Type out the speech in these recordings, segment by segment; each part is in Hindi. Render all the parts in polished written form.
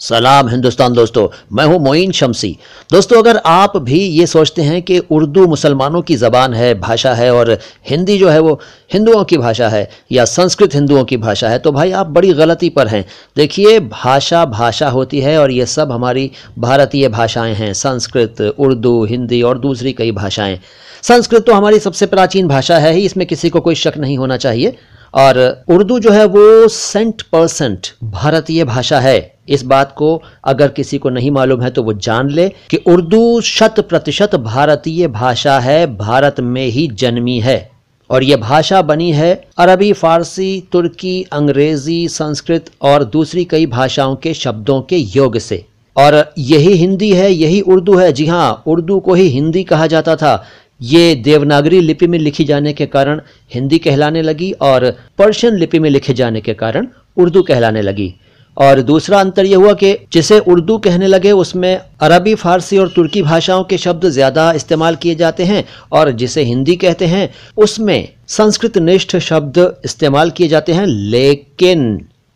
सलाम हिंदुस्तान दोस्तों, मैं हूं मोइन शमसी। दोस्तों, अगर आप भी ये सोचते हैं कि उर्दू मुसलमानों की ज़बान है, भाषा है और हिंदी जो है वो हिंदुओं की भाषा है या संस्कृत हिंदुओं की भाषा है, तो भाई आप बड़ी गलती पर हैं। देखिए, भाषा भाषा होती है और ये सब हमारी भारतीय भाषाएं हैं, संस्कृत, उर्दू, हिंदी और दूसरी कई भाषाएं। संस्कृत तो हमारी सबसे प्राचीन भाषा है ही, इसमें किसी को कोई शक नहीं होना चाहिए। और उर्दू जो है वो 100% भारतीय भाषा है। इस बात को अगर किसी को नहीं मालूम है तो वो जान ले कि उर्दू 100% भारतीय भाषा है, भारत में ही जन्मी है। और ये भाषा बनी है अरबी, फारसी, तुर्की, अंग्रेजी, संस्कृत और दूसरी कई भाषाओं के शब्दों के योग से। और यही हिंदी है, यही उर्दू है। जी हाँ, उर्दू को ही हिंदी कहा जाता था। ये देवनागरी लिपि में लिखी जाने के कारण हिंदी कहलाने लगी और पर्शियन लिपि में लिखे जाने के कारण उर्दू कहलाने लगी। और दूसरा अंतर यह हुआ कि जिसे उर्दू कहने लगे उसमें अरबी, फारसी और तुर्की भाषाओं के शब्द ज़्यादा इस्तेमाल किए जाते हैं, और जिसे हिंदी कहते हैं उसमें संस्कृत निष्ठ शब्द इस्तेमाल किए जाते हैं।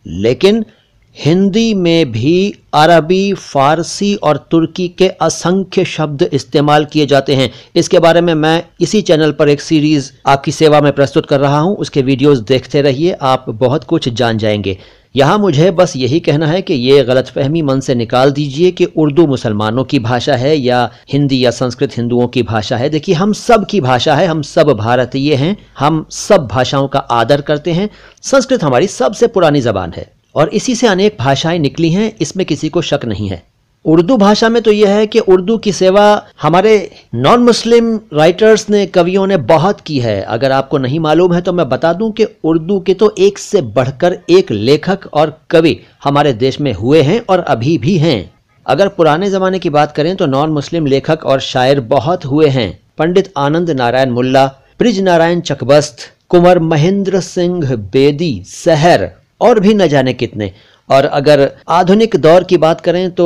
लेकिन हिंदी में भी अरबी, फारसी और तुर्की के असंख्य शब्द इस्तेमाल किए जाते हैं। इसके बारे में मैं इसी चैनल पर एक सीरीज़ आपकी सेवा में प्रस्तुत कर रहा हूं, उसके वीडियोस देखते रहिए, आप बहुत कुछ जान जाएंगे। यहाँ मुझे बस यही कहना है कि ये गलतफहमी मन से निकाल दीजिए कि उर्दू मुसलमानों की भाषा है या हिंदी या संस्कृत हिंदुओं की भाषा है। देखिए, हम सब की भाषा है, हम सब भारतीय हैं, हम सब भाषाओं का आदर करते हैं। संस्कृत हमारी सबसे पुरानी ज़बान है और इसी से अनेक भाषाएं निकली हैं, इसमें किसी को शक नहीं है। उर्दू भाषा में तो यह है कि उर्दू की सेवा हमारे नॉन मुस्लिम राइटर्स ने, कवियों ने बहुत की है। अगर आपको नहीं मालूम है तो मैं बता दूं कि उर्दू के तो एक से बढ़कर एक लेखक और कवि हमारे देश में हुए हैं और अभी भी हैं। अगर पुराने ज़माने की बात करें तो नॉन मुस्लिम लेखक और शायर बहुत हुए हैं। पंडित आनंद नारायण मुल्ला, ब्रिज नारायण चकबस्त, कुंवर महेंद्र सिंह बेदी, सहर और भी न जाने कितने। और अगर आधुनिक दौर की बात करें तो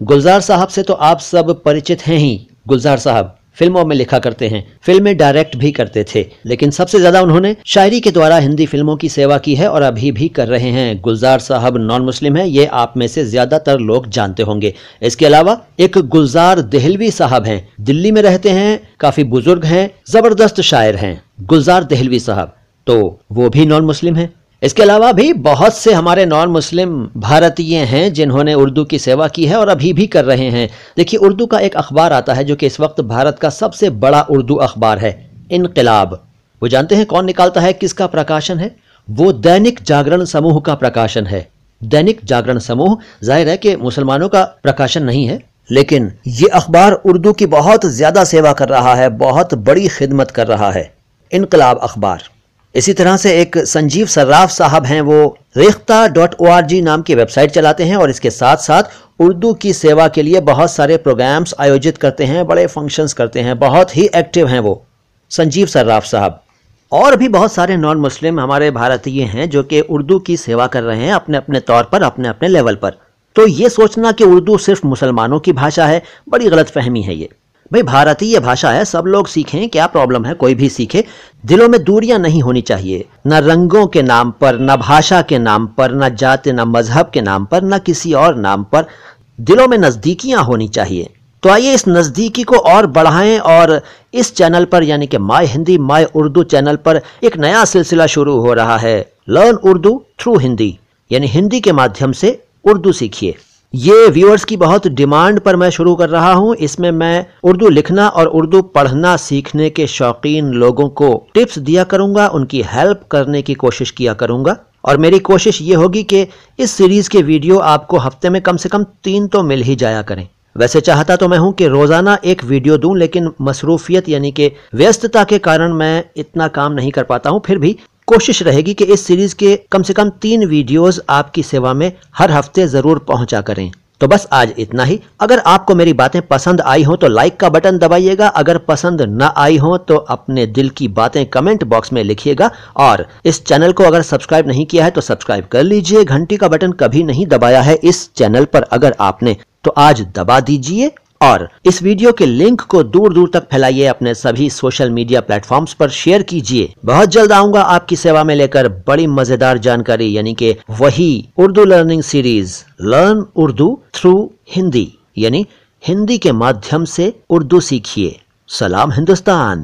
गुलजार साहब से तो आप सब परिचित हैं ही। गुलजार साहब फिल्मों में लिखा करते हैं, फिल्में डायरेक्ट भी करते थे, लेकिन सबसे ज्यादा उन्होंने शायरी के द्वारा हिंदी फिल्मों की सेवा की है और अभी भी कर रहे हैं। गुलजार साहब नॉन मुस्लिम है, ये आप में से ज्यादातर लोग जानते होंगे। इसके अलावा एक गुलजार देहलवी साहब हैं, दिल्ली में रहते हैं, काफी बुजुर्ग हैं, जबरदस्त शायर हैं गुलजार देहलवी साहब, तो वो भी नॉन मुस्लिम हैं। इसके अलावा भी बहुत से हमारे नॉन मुस्लिम भारतीय हैं जिन्होंने उर्दू की सेवा की है और अभी भी कर रहे हैं। देखिए, उर्दू का एक अखबार आता है जो कि इस वक्त भारत का सबसे बड़ा उर्दू अखबार है, इनकलाब। वो जानते हैं कौन निकालता है, किसका प्रकाशन है? वो दैनिक जागरण समूह का प्रकाशन है। दैनिक जागरण समूह जाहिर है कि मुसलमानों का प्रकाशन नहीं है, लेकिन ये अखबार उर्दू की बहुत ज्यादा सेवा कर रहा है, बहुत बड़ी खिदमत कर रहा है, इनकलाब अखबार। इसी तरह से एक संजीव सर्राफ साहब हैं, वो रेख्ता.org नाम की वेबसाइट चलाते हैं और इसके साथ साथ उर्दू की सेवा के लिए बहुत सारे प्रोग्राम्स आयोजित करते हैं, बड़े फंक्शंस करते हैं, बहुत ही एक्टिव हैं वो संजीव सर्राफ साहब। और भी बहुत सारे नॉन मुस्लिम हमारे भारतीय हैं जो कि उर्दू की सेवा कर रहे हैं अपने अपने तौर पर, अपने अपने लेवल पर। तो ये सोचना कि उर्दू सिर्फ मुसलमानों की भाषा है, बड़ी गलतफहमी है ये। भाई, भारतीय भाषा है, सब लोग सीखें, क्या प्रॉब्लम है, कोई भी सीखे। दिलों में दूरियां नहीं होनी चाहिए, न रंगों के नाम पर, न भाषा के नाम पर, न जाति, न मजहब के नाम पर, न किसी और नाम पर। दिलों में नज़दीकियां होनी चाहिए। तो आइए इस नज़दीकी को और बढ़ाएं और इस चैनल पर यानी कि my Hindi my Urdu channel पर एक नया सिलसिला शुरू हो रहा है, लर्न उर्दू थ्रू हिंदी, यानी हिंदी के माध्यम से उर्दू सीखिए। ये व्यूअर्स की बहुत डिमांड पर मैं शुरू कर रहा हूं। इसमें मैं उर्दू लिखना और उर्दू पढ़ना सीखने के शौकीन लोगों को टिप्स दिया करूंगा, उनकी हेल्प करने की कोशिश किया करूंगा। और मेरी कोशिश ये होगी कि इस सीरीज के वीडियो आपको हफ्ते में कम से कम 3 तो मिल ही जाया करें। वैसे चाहता तो मैं हूं कि रोजाना एक वीडियो दूं, लेकिन मसरूफियत यानी कि व्यस्तता के कारण मैं इतना काम नहीं कर पाता हूं। फिर भी कोशिश रहेगी कि इस सीरीज के कम से कम 3 वीडियोस आपकी सेवा में हर हफ्ते जरूर पहुंचा करें। तो बस आज इतना ही। अगर आपको मेरी बातें पसंद आई हो तो लाइक का बटन दबाइएगा, अगर पसंद न आई हो तो अपने दिल की बातें कमेंट बॉक्स में लिखिएगा। और इस चैनल को अगर सब्सक्राइब नहीं किया है तो सब्सक्राइब कर लीजिए। घंटी का बटन कभी नहीं दबाया है इस चैनल पर अगर आपने, तो आज दबा दीजिए और इस वीडियो के लिंक को दूर दूर तक फैलाइए, अपने सभी सोशल मीडिया प्लेटफॉर्म्स पर शेयर कीजिए। बहुत जल्द आऊंगा आपकी सेवा में लेकर बड़ी मजेदार जानकारी, यानी कि वही Urdu learning series learn Urdu through Hindi, यानी हिंदी के माध्यम से उर्दू सीखिए। सलाम हिंदुस्तान।